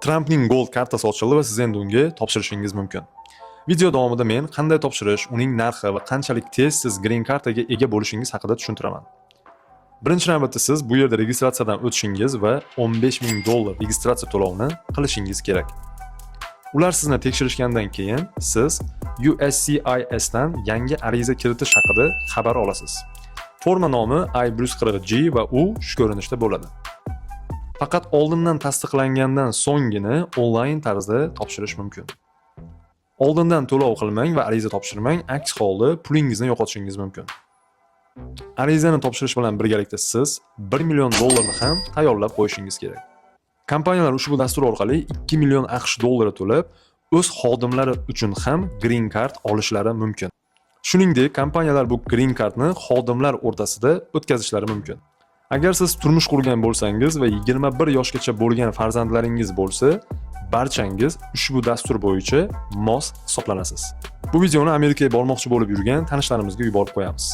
Trumpning Gold kartasi ochildi va siz endi unga topshirishingiz mumkin. Video davomida men qanday topshirish, uning narxi va qanchalik tez siz Green kartaga ega bo'lishingiz haqida tushuntiraman. Birinchi navbatda siz bu yerda registratsiyadan o'tishingiz va $15,000 registratsiya to'lovini qilishingiz kerak. Ular sizni tekshirishgandan keyin siz USCIS dan yangi ariza kiritish haqida xabar olasiz. Forma nomi I-140G va u shu ko'rinishda bo'ladi. Faqat oldindan tasdiqlangandan so'nggina onlayn tarzda topshirish mumkin. Oldindan to'lov qilmang va ariza topshirmang, aks holda pulingizni yo'qotishingiz mumkin. Arizani topshirish bilan birgalikda siz $1 million ni ham tayyorlab qo'yishingiz kerak. Kompaniyalar ushbu dastur orqali $2 million to'lab, o'z xodimlari uchun ham Green Card olishlari mumkin. Shuningdek, kompaniyalar bu Green Cardni xodimlar o'rtasida o'tkazishlari mumkin. Agar siz turmush qurgan bo'lsangiz va 21 yoshgacha bo'lgan farzandlaringiz bo'lsa, barchangiz ushbu dastur bo'yicha mos hisoblanasiz. Bu videoni Amerikaga bormoqchi bo'lib yurgan tanishlarimizga yuborib qo'yamiz.